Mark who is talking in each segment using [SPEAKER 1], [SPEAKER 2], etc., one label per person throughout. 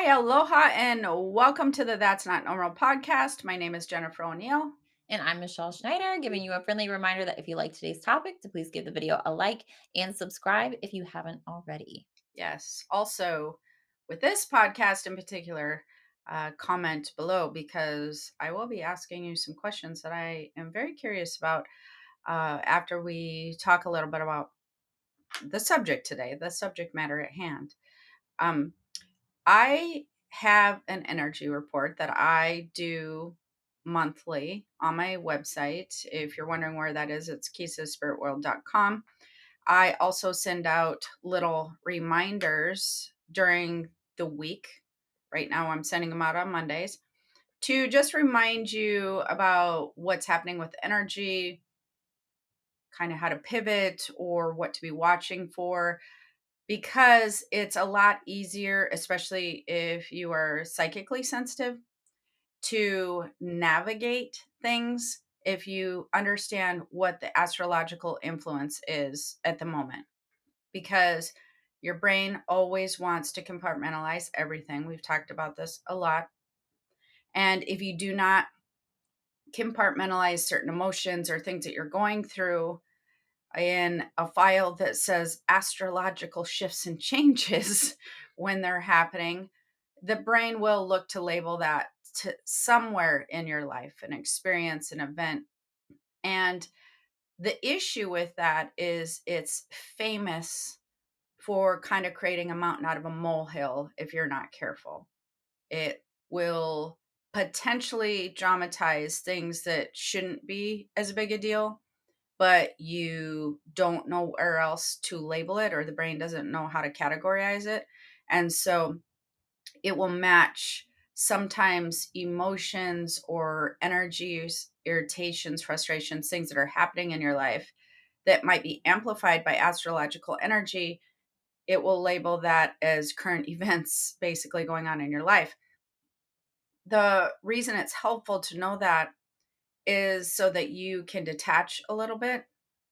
[SPEAKER 1] Hi, aloha, and welcome to the That's Not Normal podcast. My name is Jennifer O'Neill.
[SPEAKER 2] And I'm Michelle Schneider, giving you a friendly reminder that if you like today's topic, to please give the video a like and subscribe if you haven't already.
[SPEAKER 1] Yes. Also, with this podcast in particular, comment below because I will be asking you some questions that I am very curious about after we talk a little bit about the subject today, the subject matter at hand. Um, I have an energy report that I do monthly on my website. If you're wondering where that is, it's keysspiritworld.com. I also send out little reminders during the week. Right now, I'm sending them out on Mondays to just remind you about what's happening with energy, kind of how to pivot or what to be watching for, because it's a lot easier, especially if you are psychically sensitive, to navigate things if you understand what the astrological influence is at the moment. Because your brain always wants to compartmentalize everything. We've talked about this a lot. And if you do not compartmentalize certain emotions or things that you're going through in a file that says astrological shifts and changes when they're happening, the brain will look to label that to somewhere in your life, an experience, an event. And the issue with that is it's famous for kind of creating a mountain out of a molehill if you're not careful. It will potentially dramatize things that shouldn't be as big a deal, but you don't know where else to label it, or the brain doesn't know how to categorize it. And so it will match sometimes emotions or energies, irritations, frustrations, things that are happening in your life that might be amplified by astrological energy. It will label that as current events basically going on in your life. The reason it's helpful to know that is so that you can detach a little bit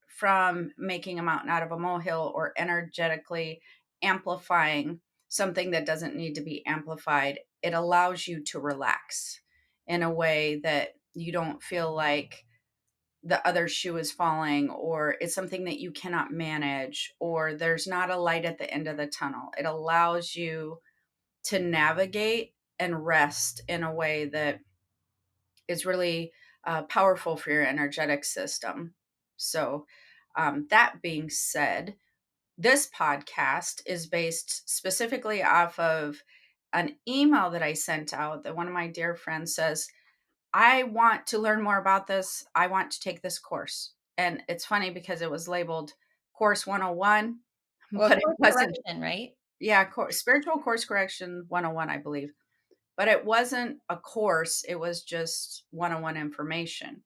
[SPEAKER 1] from making a mountain out of a molehill or energetically amplifying something that doesn't need to be amplified. It allows you to relax in a way that you don't feel like the other shoe is falling, or it's something that you cannot manage, or there's not a light at the end of the tunnel. It allows you to navigate and rest in a way that is really powerful for your energetic system. So, that being said, this podcast is based specifically off of an email that I sent out that one of my dear friends says, I want to learn more about this. I want to take this course. And it's funny because it was labeled Course 101,
[SPEAKER 2] Well,
[SPEAKER 1] but it
[SPEAKER 2] course
[SPEAKER 1] wasn't.
[SPEAKER 2] correction, right?
[SPEAKER 1] Yeah, spiritual course correction 101, I believe. But it wasn't a course, it was just 101 information.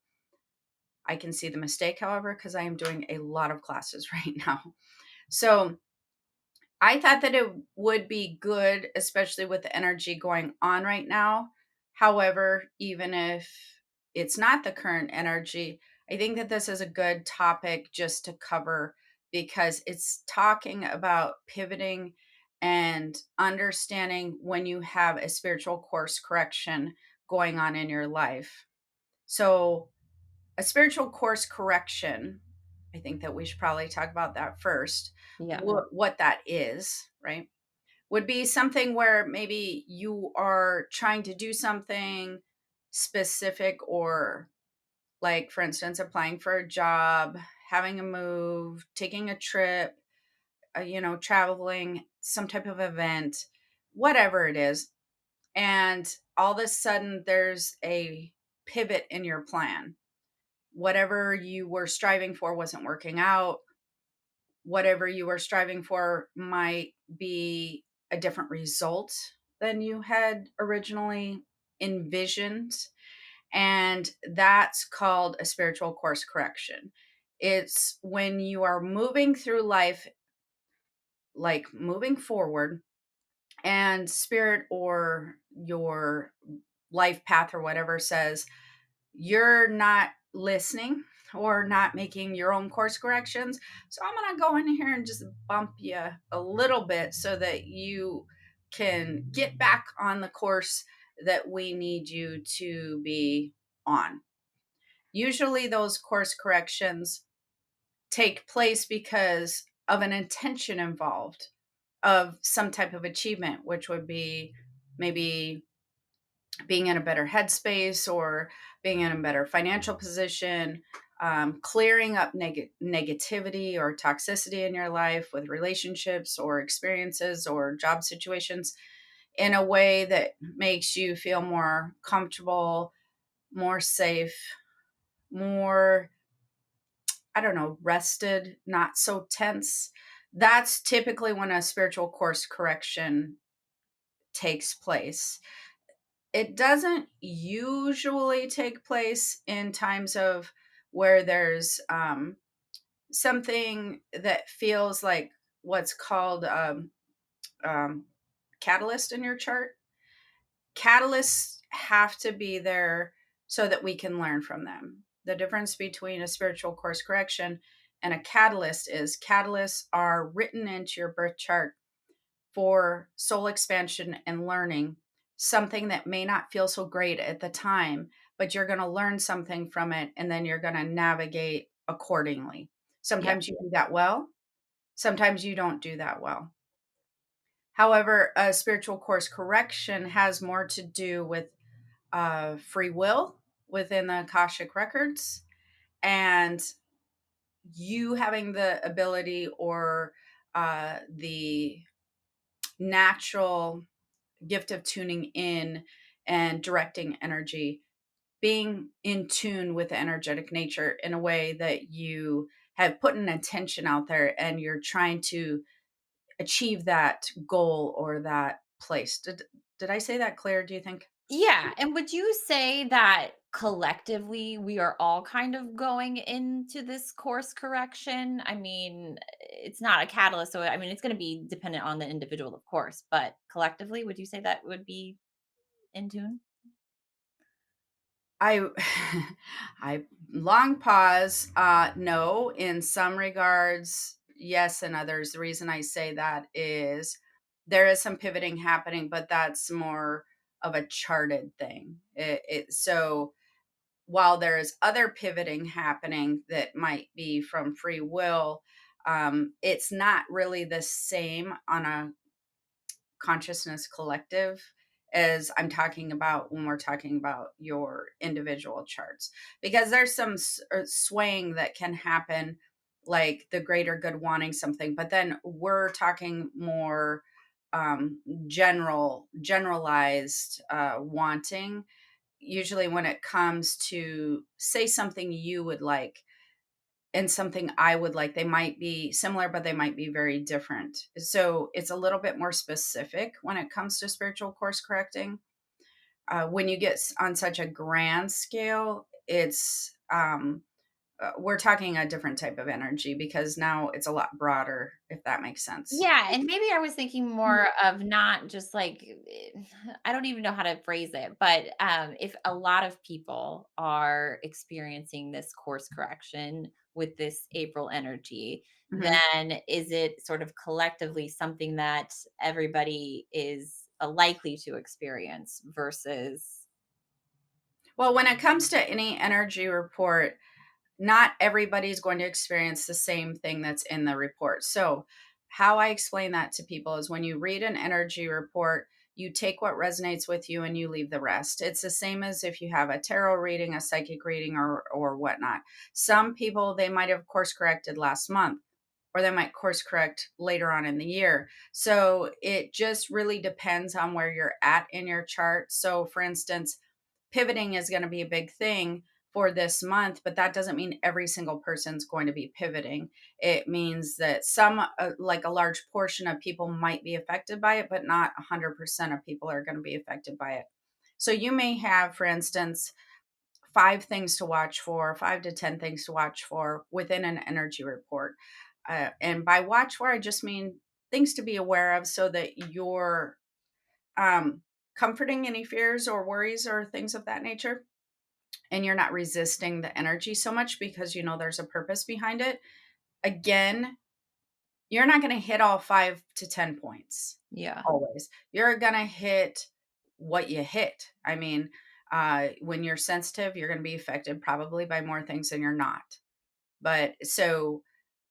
[SPEAKER 1] I can see the mistake, however, because I am doing a lot of classes right now. So I thought that it would be good, especially with the energy going on right now. However, even if it's not the current energy, I think that this is a good topic just to cover because it's talking about pivoting and understanding when you have a spiritual course correction going on in your life. So, a spiritual course correction, I think that we should probably talk about that first.
[SPEAKER 2] Yeah.
[SPEAKER 1] What that is, right? Would be something where maybe you are trying to do something specific, or like, for instance, applying for a job, having a move, taking a trip, traveling, some type of event, whatever it is. And all of a sudden there's a pivot in your plan. Whatever you were striving for wasn't working out. Whatever you were striving for might be a different result than you had originally envisioned. And that's called a spiritual course correction. It's when you are moving through life, like moving forward, and spirit or your life path or whatever says, you're not listening or not making your own course corrections. So I'm going to go in here and just bump you a little bit so that you can get back on the course that we need you to be on. Usually, those course corrections take place because of an intention involved of some type of achievement, which would be maybe being in a better headspace or being in a better financial position, clearing up negativity or toxicity in your life with relationships or experiences or job situations in a way that makes you feel more comfortable, more safe, more, I don't know, rested, not so tense. That's typically when a spiritual course correction takes place. It doesn't usually take place in times of where there's something that feels like what's called um, catalyst in your chart. Catalysts have to be there so that we can learn from them. The difference between a spiritual course correction and a catalyst is catalysts are written into your birth chart for soul expansion and learning, something that may not feel so great at the time, but you're going to learn something from it and then you're going to navigate accordingly.
[SPEAKER 2] Yep.
[SPEAKER 1] Sometimes you do that well, sometimes you don't do that well. However, a spiritual course correction has more to do with free will within the Akashic records and you having the ability or the natural gift of tuning in and directing energy, being in tune with the energetic nature in a way that you have put an intention out there and you're trying to achieve that goal or that place. Did I say that clear, do you think?
[SPEAKER 2] Yeah, and would you say that collectively we are all kind of going into this course correction? I mean, it's not a catalyst, so I mean, it's going to be dependent on the individual, of course, but collectively, would you say that would be in tune?
[SPEAKER 1] I I long pause. No, in some regards, yes, in others. The reason I say that is there is some pivoting happening, but that's more of a charted thing. So while there is other pivoting happening that might be from free will, it's not really the same on a consciousness collective as I'm talking about when we're talking about your individual charts. Because there's some swaying that can happen, like the greater good wanting something, but then we're talking more generalized wanting. Usually, when it comes to say something you would like, and something I would like. They might be similar, but they might be very different. So it's a little bit more specific when it comes to spiritual course correcting. When you get on such a grand scale, we're talking a different type of energy because now it's a lot broader, if that makes sense.
[SPEAKER 2] Yeah, and maybe I was thinking more of not just like I don't even know how to phrase it, but if a lot of people are experiencing this course correction with this April energy,
[SPEAKER 1] Mhm.
[SPEAKER 2] then is it sort of collectively something that everybody is likely to experience versus
[SPEAKER 1] Well, when it comes to any energy report, not everybody's going to experience the same thing that's in the report. So, how I explain that to people is when you read an energy report, you take what resonates with you and you leave the rest. It's the same as if you have a tarot reading, a psychic reading, or whatnot. Some people they might have course corrected last month, or they might course correct later on in the year. So it just really depends on where you're at in your chart. So, for instance, pivoting is going to be a big thing for this month, but that doesn't mean every single person's going to be pivoting. It means that like a large portion of people might be affected by it, but not 100% of people are going to be affected by it. So you may have, for instance, 5 things to watch for, 5 to 10 things to watch for within an energy report. And by watch for, I just mean things to be aware of so that you're um, comforting any fears or worries or things of that nature and you're not resisting the energy so much because you know there's a purpose behind it. Again, you're not gonna hit all 5 to 10 points
[SPEAKER 2] Yeah.
[SPEAKER 1] always. You're gonna hit what you hit. I mean, when you're sensitive, you're gonna be affected probably by more things than you're not. But so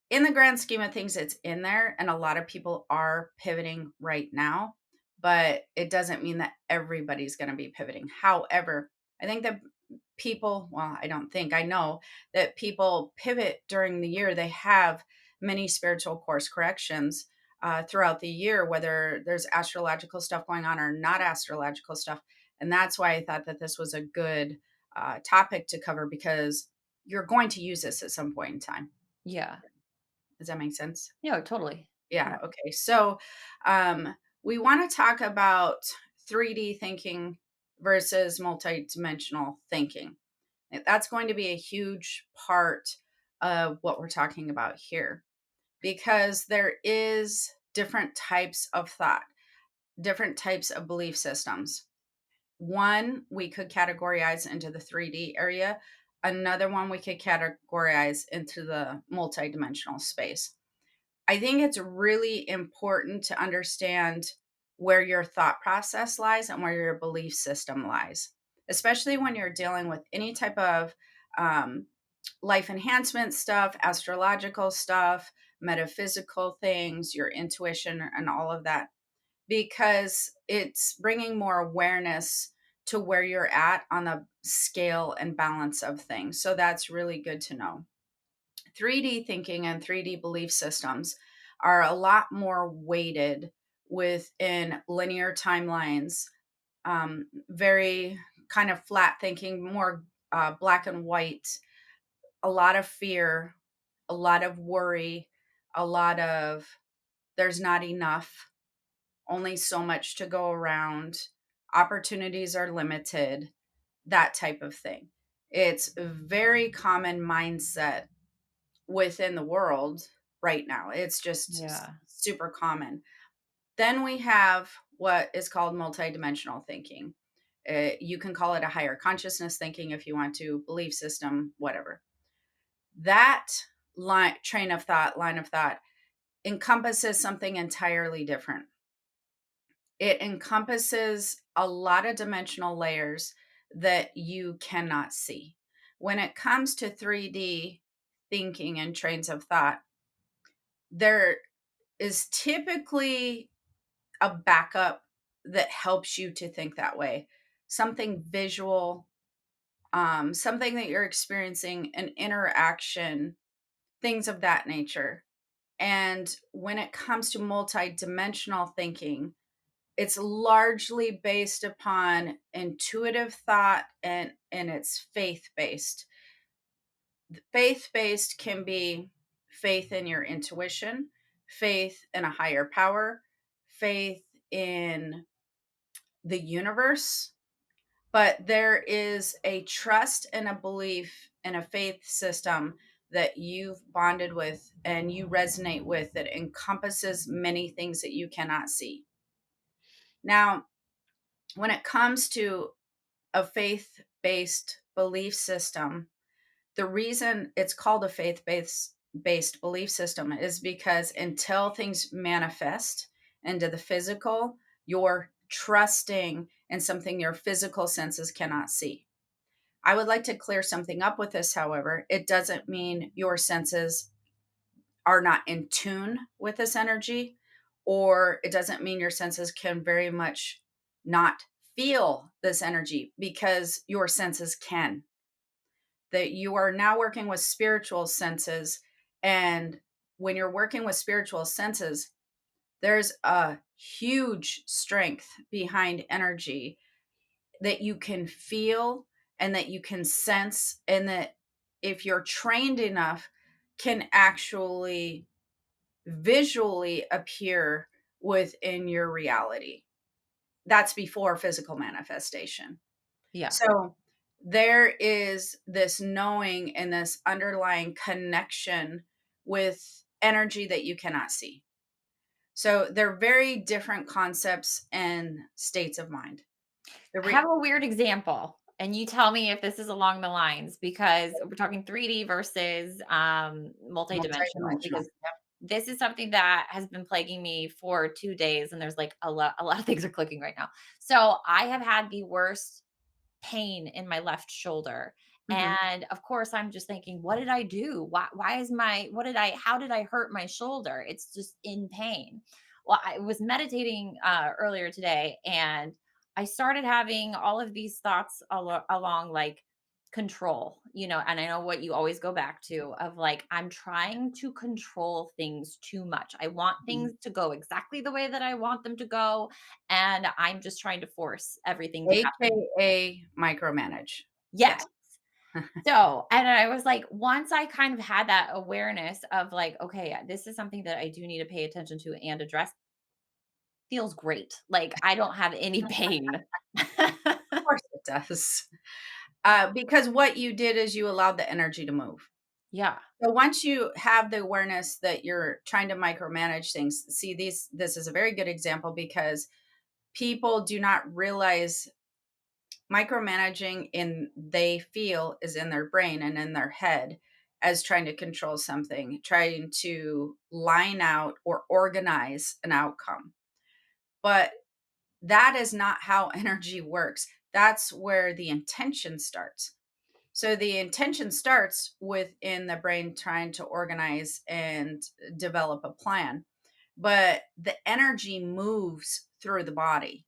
[SPEAKER 1] in the grand scheme of things, it's in there, and a lot of people are pivoting right now, but it doesn't mean that everybody's going to be pivoting. However, I think that people, well, I don't think, I know that people pivot during the year. They have many spiritual course corrections throughout the year, whether there's astrological stuff going on or not astrological stuff. And that's why I thought that this was a good topic to cover because you're going to use this at some point in time.
[SPEAKER 2] Yeah.
[SPEAKER 1] Does that make sense?
[SPEAKER 2] No, totally.
[SPEAKER 1] Yeah,
[SPEAKER 2] Yeah.
[SPEAKER 1] okay. So, we wanna talk about 3D thinking versus multidimensional thinking. That's going to be a huge part of what we're talking about here because there is different types of thought, different types of belief systems. One, we could categorize into the 3D area. Another one we could categorize into the multidimensional space. I think it's really important to understand where your thought process lies and where your belief system lies, especially when you're dealing with any type of um, life enhancement stuff, astrological stuff, metaphysical things, your intuition, and all of that, because it's bringing more awareness to where you're at on the scale and balance of things. So that's really good to know. 3D thinking and 3D belief systems are a lot more weighted within linear timelines, very kind of flat thinking, more black and white, a lot of fear, a lot of worry, a lot of there's not enough, only so much to go around, opportunities are limited, that type of thing. It's a very common mindset within the world right now. It's just
[SPEAKER 2] Yeah.
[SPEAKER 1] super common. Then we have what is called multidimensional thinking. You can call it a higher consciousness thinking if you want to, belief system, whatever. That line of thought encompasses something entirely different. It encompasses a lot of dimensional layers that you cannot see. When it comes to 3D thinking and trains of thought, there is typically a backup that helps you to think that way. Something visual, something that you're experiencing, an interaction, things of that nature. And when it comes to multidimensional thinking, it's largely based upon intuitive thought and it's faith based. Faith based can be faith in your intuition, faith in a higher power, faith in the universe, but there is a trust and a belief and a faith system that you've bonded with and you resonate with that encompasses many things that you cannot see. Now, when it comes to a faith based belief system, the reason it's called a faith based belief system is because until things manifest into the physical, you're trusting in something your physical senses cannot see. I would like to clear something up with this, however. It doesn't mean your senses are not in tune with this energy, or it doesn't mean your senses can very much not feel this energy because your senses can. That you are now working with spiritual senses. And when you're working with spiritual senses, there's a huge strength behind energy that you can feel and that you can sense, and that if you're trained enough, can actually visually appear within your reality. That's before physical manifestation.
[SPEAKER 2] Yeah.
[SPEAKER 1] So there is this knowing and this underlying connection with energy that you cannot see. So they're very different concepts and states of mind. The
[SPEAKER 2] I have
[SPEAKER 1] re-
[SPEAKER 2] a weird example, and you tell me if this is along the lines because we're talking 3D versus multidimensional
[SPEAKER 1] multidimensional.
[SPEAKER 2] because
[SPEAKER 1] Yep.
[SPEAKER 2] this is something that has been plaguing me for 2 days, and there's, like, a lot of things are clicking right now. So, I have had the worst pain in my left shoulder.
[SPEAKER 1] Mhm.
[SPEAKER 2] And of course, I'm just thinking, what did I do? Why is my, what did I, how did I hurt my shoulder? It's just in pain. Well, I was meditating earlier today, and I started having all of these thoughts along like control, and I know what you always go back to of like, I'm trying to control things too much. I want
[SPEAKER 1] Mhm.
[SPEAKER 2] things to go exactly the way that I want them to go. And I'm just trying to force everything to happen.
[SPEAKER 1] AKA micromanage.
[SPEAKER 2] Yes.
[SPEAKER 1] Yes.
[SPEAKER 2] So, and I was like, once I kind of had that awareness of like, okay, this is something that I do need to pay attention to and address, feels great. Like I don't have any pain.
[SPEAKER 1] Of course it does. Because what you did is you allowed the energy to move.
[SPEAKER 2] Yeah.
[SPEAKER 1] So once you have the awareness that you're trying to micromanage things, see this is a very good example because people do not realize micromanaging in they feel is in their brain and in their head as trying to control something, trying to line out or organize an outcome. But that is not how energy works. That's where the intention starts. So the intention starts within the brain trying to organize and develop a plan, but the energy moves through the body,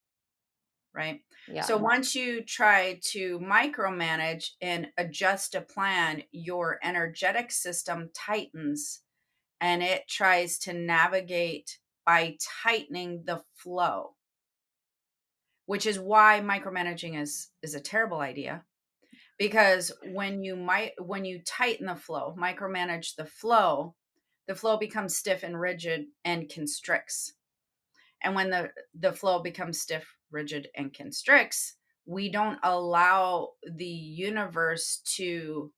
[SPEAKER 1] right? So
[SPEAKER 2] Yeah.
[SPEAKER 1] once you try to micromanage and adjust a plan, your energetic system tightens and it tries to navigate by tightening the flow, which is why micromanaging is a terrible idea because when you tighten the flow, micromanage the flow becomes stiff and rigid and constricts. And when the flow becomes stiff, rigid, and constricts, we don't allow the universe to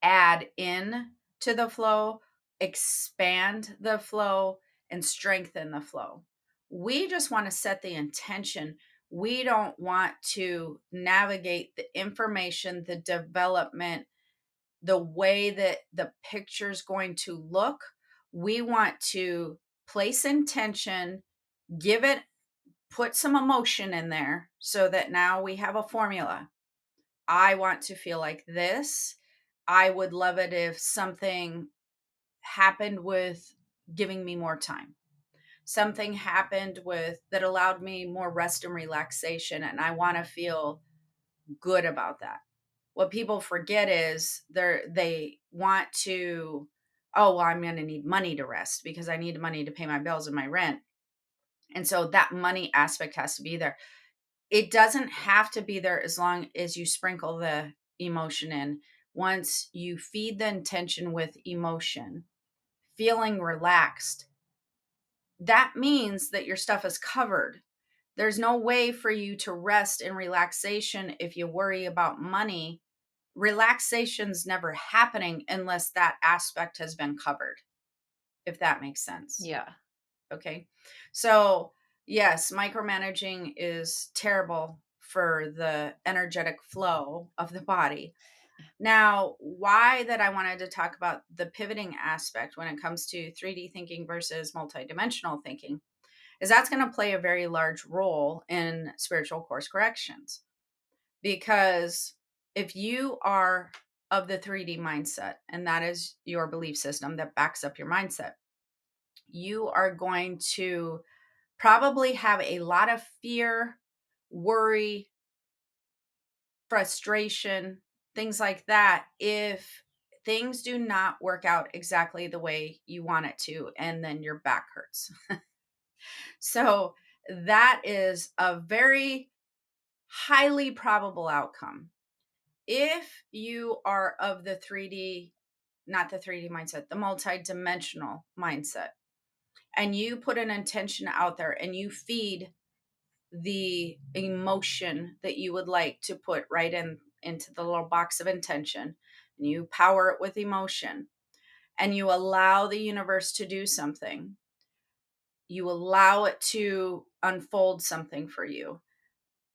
[SPEAKER 1] add in to the flow, expand the flow, and strengthen the flow. We just want to set the intention. We don't want to navigate the information, the development, the way that the picture's going to look. We want to place intention, give it, put some emotion in there so that now we have a formula. I want to feel like this. I would love it if something happened with giving me more time. Something happened with that allowed me more rest and relaxation and I want to feel good about that. What people forget is they want to, oh, well, I'm going to need money to rest because I need money to pay my bills and my rent. And so that money aspect has to be there. It doesn't have to be there as long as you sprinkle the emotion in. Once you feed the intention with emotion, feeling relaxed, that means that your stuff is covered. There's no way for you to rest in relaxation if you worry about money. Relaxation's never happening unless that aspect has been covered, if that makes sense.
[SPEAKER 2] Yeah.
[SPEAKER 1] Okay. So, yes, micromanaging is terrible for the energetic flow of the body. Now, why that I wanted to talk about the pivoting aspect when it comes to 3D thinking versus multidimensional thinking is that's going to play a very large role in spiritual course corrections. Because if you are of the 3D mindset, and that is your belief system that backs up your mindset, you are going to probably have a lot of fear, worry, frustration, things like that if things do not work out exactly the way you want it to, and then your back hurts. So that is a very highly probable outcome. If you are of the 3D, not the 3D mindset, the multidimensional mindset, and you put an intention out there and you feed the emotion that you would like to put right in into the little box of intention and you power it with emotion and you allow the universe to do something, you allow it to unfold something for you,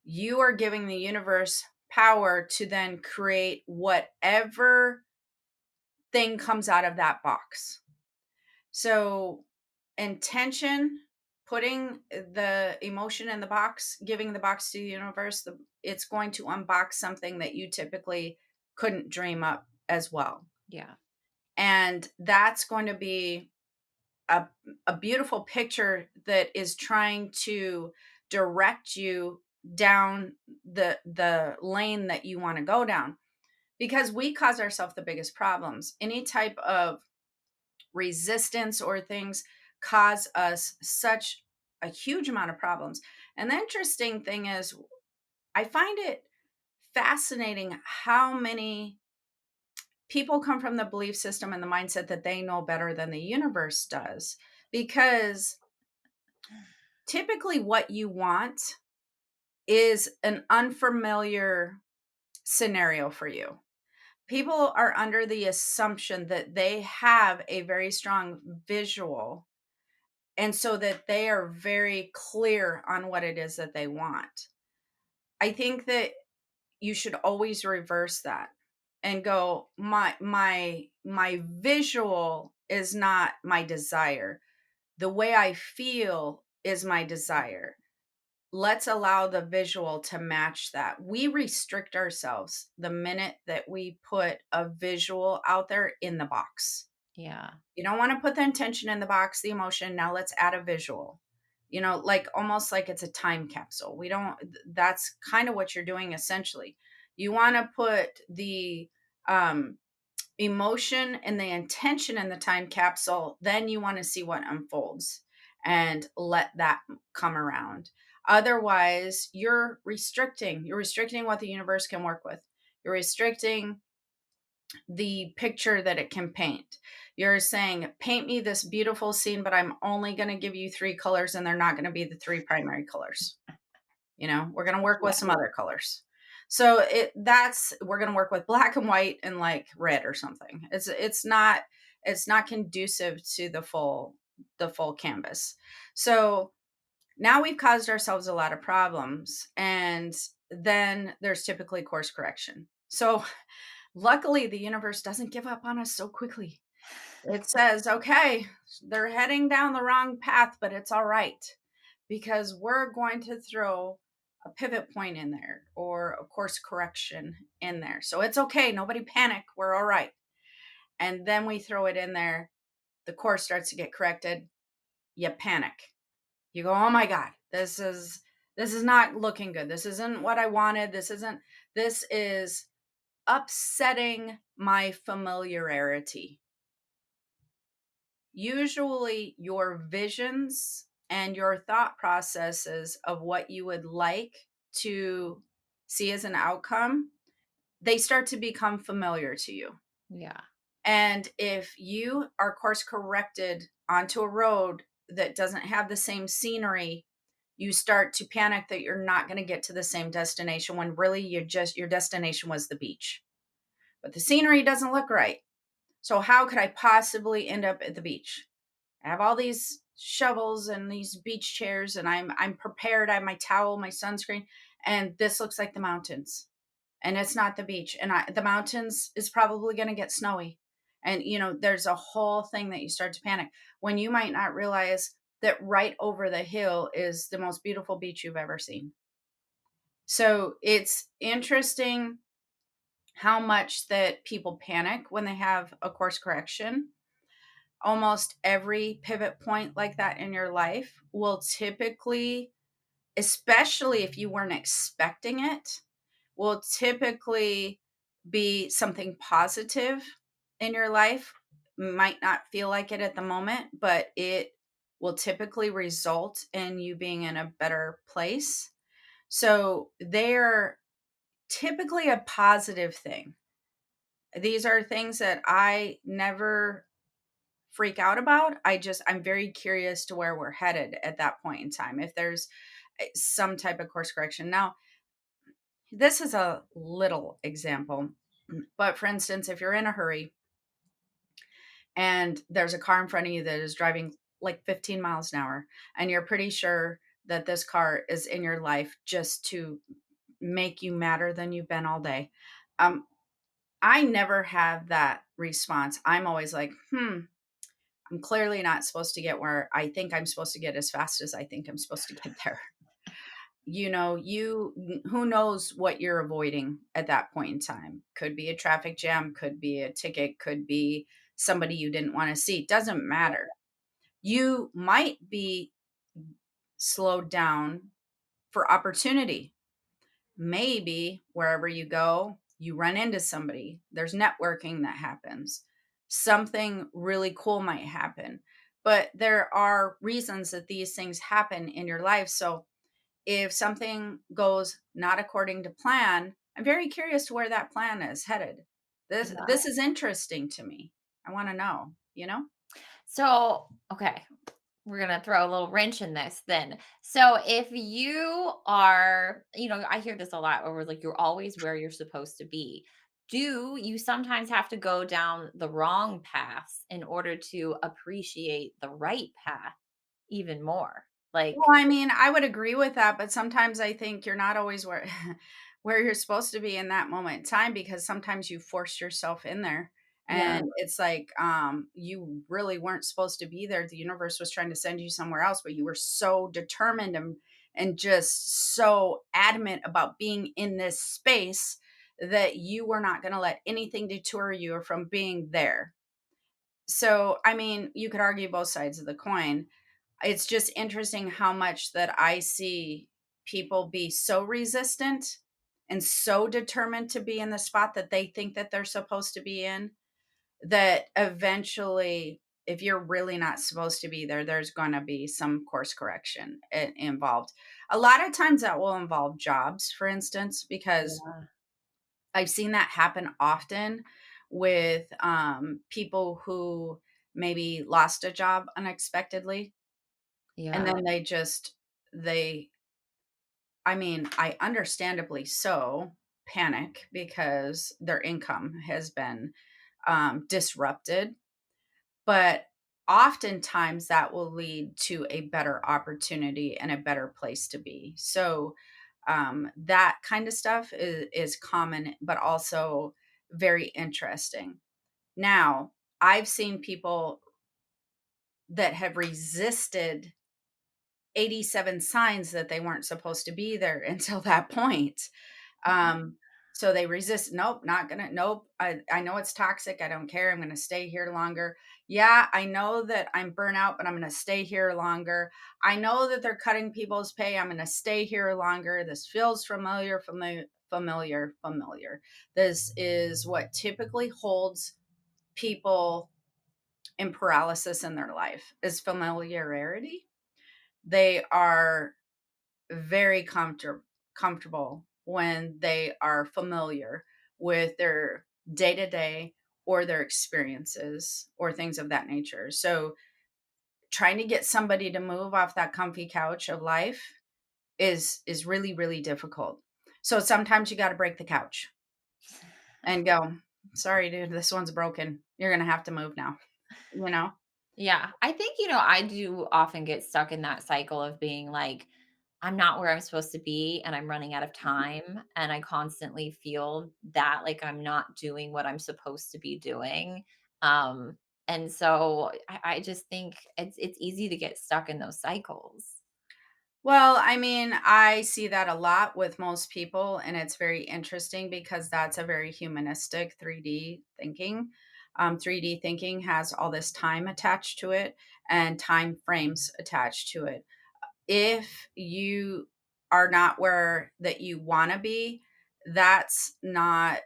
[SPEAKER 1] you are giving the universe power to then create whatever thing comes out of that box. So, intention, putting the emotion in the box, giving the box to the universe, it's going to unbox something that you typically couldn't dream up as well.
[SPEAKER 2] Yeah.
[SPEAKER 1] And that's going to be a, a beautiful picture that is trying to direct you down the lane that you want to go down, because we cause ourselves the biggest problems. Any type of resistance or things cause us such a huge amount of problems. And the interesting thing is, I find it fascinating how many people come from the belief system and the mindset that they know better than the universe does. Because typically, what you want is an unfamiliar scenario for you. People are under the assumption that they have a very strong visual, and so that they are very clear on what it is that they want. I think that you should always reverse that and go, my visual is not my desire. The way I feel is my desire. Let's allow the visual to match that. We restrict ourselves the minute that we put a visual out there in the box.
[SPEAKER 2] Yeah.
[SPEAKER 1] You don't want to put the intention in the box, the emotion. Now let's add a visual. Like almost like it's a time capsule. We don't, that's kind of what you're doing essentially. You want to put the um, emotion and the intention in the time capsule, then you want to see what unfolds and let that come around. Otherwise, you're restricting what the universe can work with. You're restricting the picture that it can paint. You're saying, paint me this beautiful scene, but I'm only going to give you three colors, and they're not going to be the three primary colors. We're going to work with
[SPEAKER 2] Yeah.
[SPEAKER 1] some other colors. So we're going to work with black and white and like red or something. It's not conducive to the full canvas. So now we've caused ourselves a lot of problems, and then there's typically course correction. So luckily, the universe doesn't give up on us so quickly. It says, okay, they're heading down the wrong path, but it's all right, because we're going to throw a pivot point in there or a course correction in there. So it's okay. Nobody panic. We're all right. And then we throw it in there. The course starts to get corrected. You panic. You go, oh my God, this is not looking good. This isn't what I wanted. This is upsetting my familiarity. Usually, your visions and your thought processes of what you would like to see as an outcome, they start to become familiar to you.
[SPEAKER 2] Yeah.
[SPEAKER 1] And if you are course corrected onto a road that doesn't have the same scenery, you start to panic that you're not going to get to the same destination, when really your destination was the beach. But the scenery doesn't look right. So how could I possibly end up at the beach? I have all these shovels and these beach chairs, and I'm prepared. I have my towel, my sunscreen, and this looks like the mountains. And it's not the beach. And the mountains is probably going to get snowy. And there's a whole thing that you start to panic when you might not realize that right over the hill is the most beautiful beach you've ever seen. So it's interesting how much that people panic when they have a course correction. Almost every pivot point like that in your life will typically, especially if you weren't expecting it, will typically be something positive in your life. Might not feel like it at the moment, but it will typically result in you being in a better place. So they're typically a positive thing. These are things that I never freak out about. I'm very curious to where we're headed at that point in time. If there's some type of course correction. Now, this is a little example, but for instance, if you're in a hurry and there's a car in front of you that is driving like 15 miles an hour, and you're pretty sure that this car is in your life just to make you madder than you've been all day. Um, I never have that response. I'm always like, I'm clearly not supposed to get where I think I'm supposed to get as fast as I think I'm supposed to get there. Who knows what you're avoiding at that point in time? Could be a traffic jam, could be a ticket, could be somebody you didn't want to see. Doesn't matter. You might be slowed down for opportunity. Maybe wherever you go, you run into somebody. There's networking that happens. Something really cool might happen. But there are reasons that these things happen in your life. So if something goes not according to plan, I'm very curious to where that plan is headed.
[SPEAKER 2] Yeah.
[SPEAKER 1] This is interesting to me. I want to know, you know?
[SPEAKER 2] So, okay, we're gonna throw a little wrench in this then. So if you are, I hear this a lot over like you're always where you're supposed to be. Do you sometimes have to go down the wrong paths in order to appreciate the right path even more?
[SPEAKER 1] Well,
[SPEAKER 2] Like,
[SPEAKER 1] I mean, I would agree with that, but sometimes I think you're not always where where you're supposed to be in that moment in time because sometimes you force yourself in there
[SPEAKER 2] yeah,
[SPEAKER 1] and it's like you really weren't supposed to be there. The universe was trying to send you somewhere else, but you were so determined and just so adamant about being in this space that you were not going to let anything detour you from being there. So, I mean, you could argue both sides of the coin. It's just interesting how much that I see people be so resistant and so determined to be in the spot that they think that they're supposed to be in, that eventually, if you're really not supposed to be there, there's going to be some course correction involved. A lot of times that will involve jobs, for instance, because
[SPEAKER 2] yeah,
[SPEAKER 1] I've seen that happen often with people who maybe lost a job unexpectedly and
[SPEAKER 2] yeah,
[SPEAKER 1] then they I mean, I understandably so panic because their income has been disrupted, but oftentimes that will lead to a better opportunity and a better place to be. So that kind of stuff is common, but also very interesting. Now, I've seen people that have resisted 87 signs that they weren't supposed to be there until that point. Um, so they resist. Nope, not gonna. Nope. I know it's toxic. I don't care. I'm gonna stay here longer. Yeah, I know that I'm burnout, but I'm gonna stay here longer. I know that they're cutting people's pay. I'm gonna stay here longer. This feels familiar, familiar, familiar, familiar. This is what typically holds people in paralysis in their life is familiarity. They are very comfortable when they are familiar with their day to day or their experiences or things of that nature. So, trying to get somebody to move off that comfy couch of life is really really difficult. So sometimes you got to break the couch and go, "Sorry dude, this one's broken. You're going to have to move now." You know?
[SPEAKER 2] yeah. I think, I do often get stuck in that cycle of being like, I'm not where I'm supposed to be and I'm running out of time. And I constantly feel that like I'm not doing what I'm supposed to be doing. Um, and so I just think it's easy to get stuck in those cycles.
[SPEAKER 1] Well, I mean, I see that a lot with most people, and it's very interesting because that's a very humanistic 3D thinking. 3D thinking has all this time attached to it and time frames attached to it. If you are not where that you want to be, that's not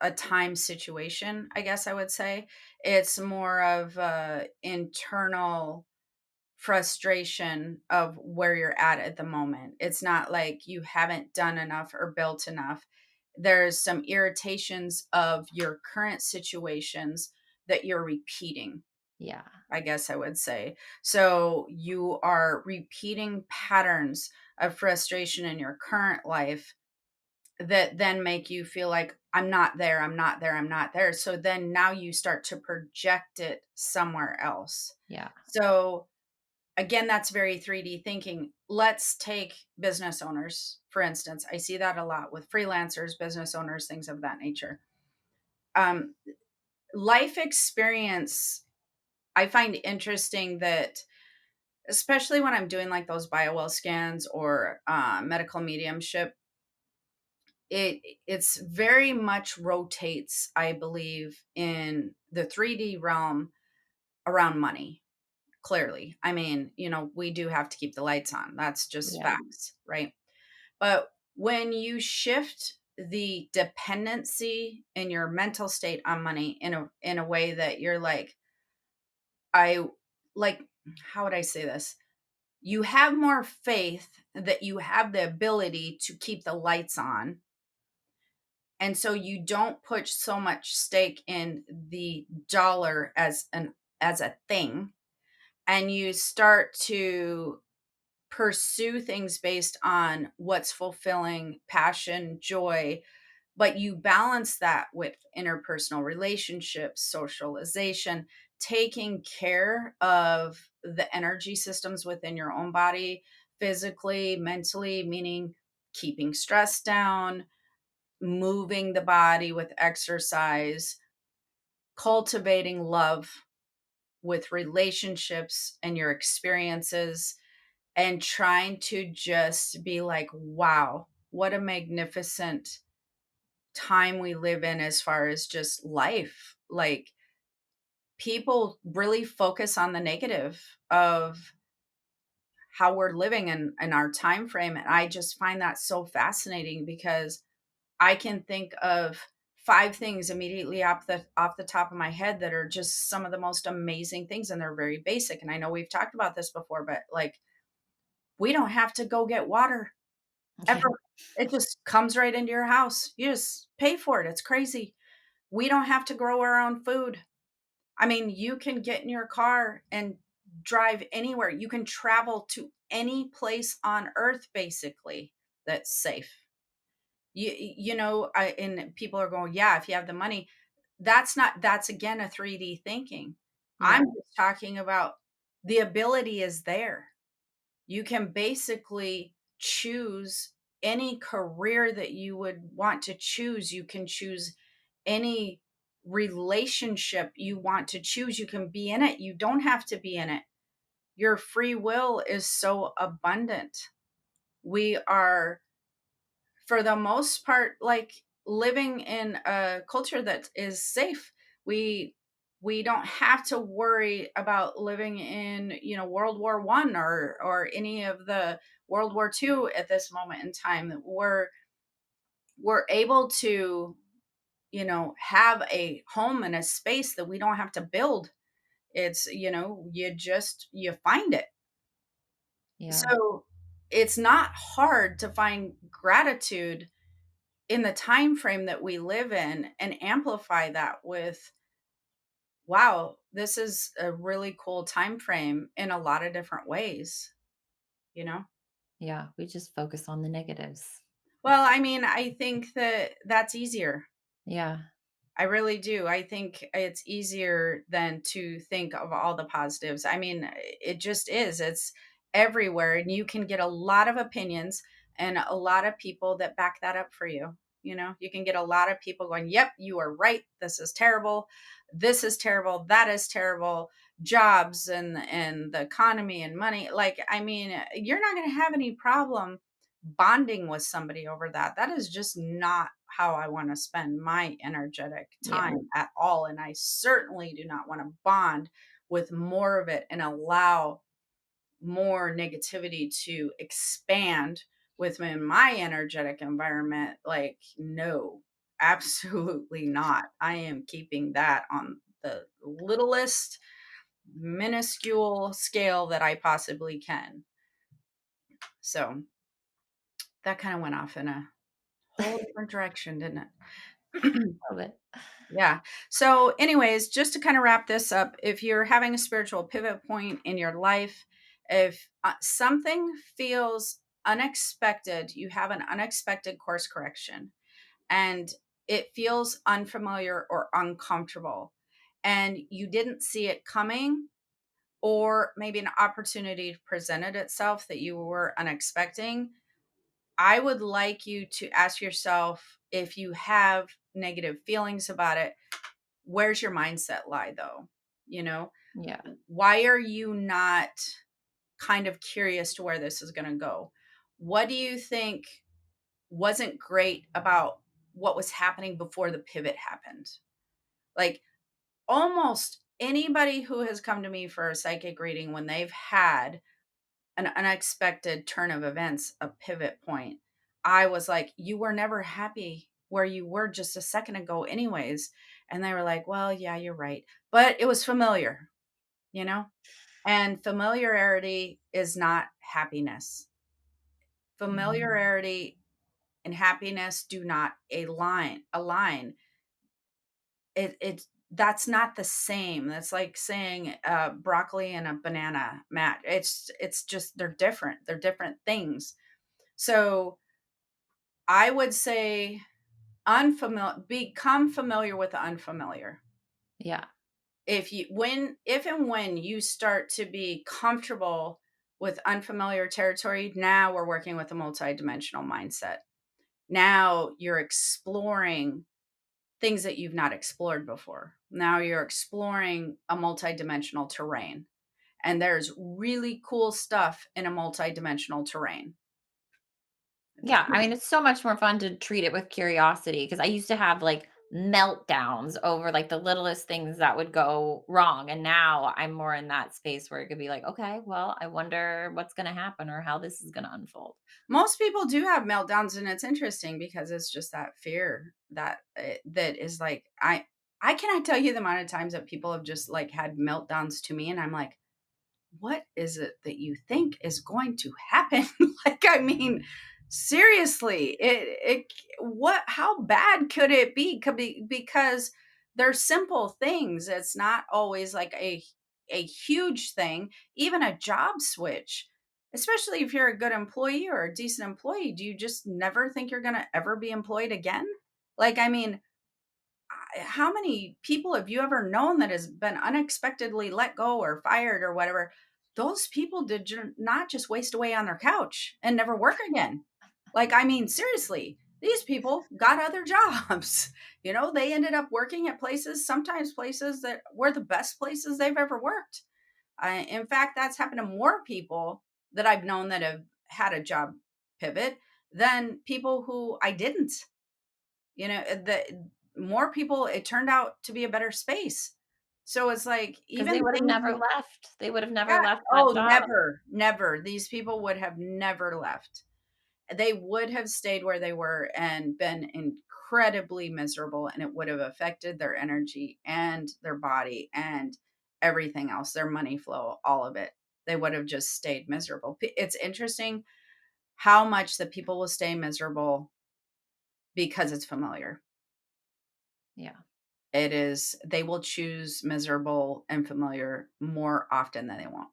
[SPEAKER 1] a time situation, I guess I would say. It's more of a internal frustration of where you're at the moment. It's not like you haven't done enough or built enough. There's some irritations of your current situations that you're repeating,
[SPEAKER 2] Yeah.
[SPEAKER 1] I guess I would say. So you are repeating patterns of frustration in your current life that then make you feel like I'm not there, I'm not there, I'm not there. So then now you start to project it somewhere else.
[SPEAKER 2] Yeah.
[SPEAKER 1] So again, that's very 3D thinking. Let's take business owners, for instance. I see that a lot with freelancers, business owners, things of that nature. Um, Life experience I find interesting that, especially when I'm doing like those biowell scans or medical mediumship, it's very much rotates, I believe, in the 3D realm around money. Clearly, I mean, we do have to keep the lights on. That's just
[SPEAKER 2] Yeah.
[SPEAKER 1] facts, right? But when you shift the dependency in your mental state on money in a way that you're like, I like, how would I say this? You have more faith that you have the ability to keep the lights on. And so you don't put so much stake in the dollar as a thing, and you start to pursue things based on what's fulfilling, passion, joy, but you balance that with interpersonal relationships, socialization, taking care of the energy systems within your own body, physically, mentally, meaning keeping stress down, moving the body with exercise, cultivating love with relationships and your experiences, and trying to just be like, wow, what a magnificent time we live in as far as just life. Like, people really focus on the negative of how we're living in our time frame. And I just find that so fascinating because I can think of five things immediately off the top of my head that are just some of the most amazing things, and they're very basic. And I know we've talked about this before, but like, we don't have to go get water
[SPEAKER 2] Yeah.
[SPEAKER 1] ever. It just comes right into your house. You just pay for it. It's crazy. We don't have to grow our own food. I mean, you can get in your car and drive anywhere. You can travel to any place on earth basically that's safe. And people are going, yeah, if you have the money. That's again a 3D thinking. I'm
[SPEAKER 2] Yeah.
[SPEAKER 1] just talking about the ability is there. You can basically choose any career that you would want to choose. You can choose any relationship you want to choose. You can be in it. You don't have to be in it. Your free will is so abundant. We are, for the most part, like, living in a culture that is safe. We don't have to worry about living in, World War One or any of the World War Two at this moment in time. We're able to, have a home and a space that we don't have to build. It's, you find it.
[SPEAKER 2] Yeah.
[SPEAKER 1] So it's not hard to find gratitude in the time frame that we live in and amplify that with, wow, this is a really cool time frame in a lot of different ways, you know?
[SPEAKER 2] Yeah. We just focus on the negatives.
[SPEAKER 1] Well, I mean, I think that that's easier.
[SPEAKER 2] Yeah.
[SPEAKER 1] I really do. I think it's easier than to think of all the positives. I mean, it just is. It's everywhere, and you can get a lot of opinions and a lot of people that back that up for you. You can get a lot of people going, "Yep, you are right. This is terrible. This is terrible. That is terrible." Jobs and the economy and money. Like, I mean, you're not going to have any problem bonding with somebody over that. That is just not how I want to spend my energetic
[SPEAKER 2] Yeah.
[SPEAKER 1] time at all. And I certainly do not want to bond with more of it and allow more negativity to expand within my energetic environment. Like, no, absolutely not. I am keeping that on the littlest, minuscule scale that I possibly can. So that kind of went off in a whole different direction, didn't it?
[SPEAKER 2] Love it.
[SPEAKER 1] Yeah. So, anyways, just to kind of wrap this up, if you're having a spiritual pivot point in your life, if something feels unexpected, you have an unexpected course correction, and it feels unfamiliar or uncomfortable, and you didn't see it coming, or maybe an opportunity presented itself that you were unexpecting, I would like you to ask yourself, if you have negative feelings about it, where's your mindset lie though? You know,
[SPEAKER 2] Yeah.
[SPEAKER 1] Why are you not kind of curious to where this is going to go? What do you think wasn't great about what was happening before the pivot happened? Like, almost anybody who has come to me for a psychic reading when they've had an unexpected turn of events, a pivot point, I was like, "You were never happy where you were just a second ago, anyways." And they were like, "Well, yeah, you're right." But it was familiar, you know? And familiarity is not happiness.
[SPEAKER 2] Mhm.
[SPEAKER 1] Familiarity and happiness do not align. It that's not the same. That's like saying broccoli and a banana, Matt. It's just they're different. They're different things. So I would say unfamiliar become familiar with the unfamiliar.
[SPEAKER 2] Yeah.
[SPEAKER 1] If and when you start to be comfortable with unfamiliar territory, now we're working with a multidimensional mindset. Now you're exploring things that you've not explored before. Now you're exploring a multidimensional terrain. And there's really cool stuff in a multidimensional terrain. It's
[SPEAKER 2] Yeah, I mean, it's so much more fun to treat it with curiosity because I used to have, like, meltdowns over, like, the littlest things that would go wrong, and now I'm more in that space where it could be like, "Okay, well, I wonder what's gonna happen or how this is gonna unfold."
[SPEAKER 1] most people do have meltdowns, and it's interesting because it's just that fear that is like I cannot tell you the amount of times that people have just like had meltdowns to me, and I'm like, what is it that you think is going to happen? Like, I mean, seriously, what, how bad could it be? Could be because they're simple things. It's not always like a huge thing, even a job switch. Especially if you're a good employee or a decent employee, do you just never think you're going to ever be employed again? Like, I mean, how many people have you ever known that has been unexpectedly let go or fired or whatever? Those people not just waste away on their couch and never work again. Like, I mean, seriously, these people got other jobs. They ended up working at places, sometimes places that were the best places they've ever worked. In fact, that's happened to more people that I've known that have had a job pivot than people who I didn't. The more people, it turned out to be a better space. So it's like
[SPEAKER 2] 'Cause
[SPEAKER 1] even
[SPEAKER 2] they would've
[SPEAKER 1] things
[SPEAKER 2] never
[SPEAKER 1] that
[SPEAKER 2] left. They would've never
[SPEAKER 1] yeah,
[SPEAKER 2] left that
[SPEAKER 1] oh,
[SPEAKER 2] job.
[SPEAKER 1] never, never. These people would have never left. They would have stayed where they were and been incredibly miserable, and it would have affected their energy and their body and everything else, their money flow, all of it. They would have just stayed miserable. It's interesting how much that people will stay miserable because it's familiar.
[SPEAKER 2] Yeah,
[SPEAKER 1] They will choose miserable and familiar more often than they won't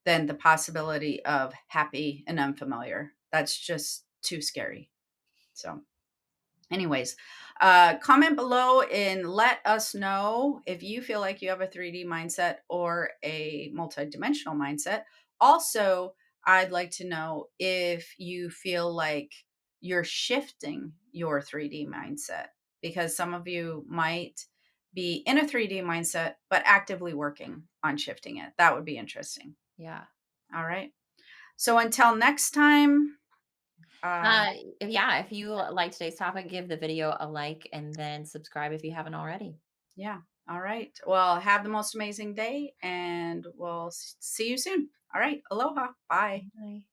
[SPEAKER 1] than the possibility of happy and unfamiliar. That's just too scary. So, anyways, comment below and let us know if you feel like you have a 3D mindset or a multidimensional mindset. Also, I'd like to know if you feel like you're shifting your 3D mindset because some of you might be in a 3D mindset, but actively working on shifting it. That would be interesting.
[SPEAKER 2] yeah.
[SPEAKER 1] All right. So until next time, uh,
[SPEAKER 2] Yeah, if you like today's topic, give the video a like and then subscribe if you haven't already.
[SPEAKER 1] yeah. All right. Well, have the most amazing day and we'll see you soon. All right. Aloha. Bye.
[SPEAKER 2] Bye.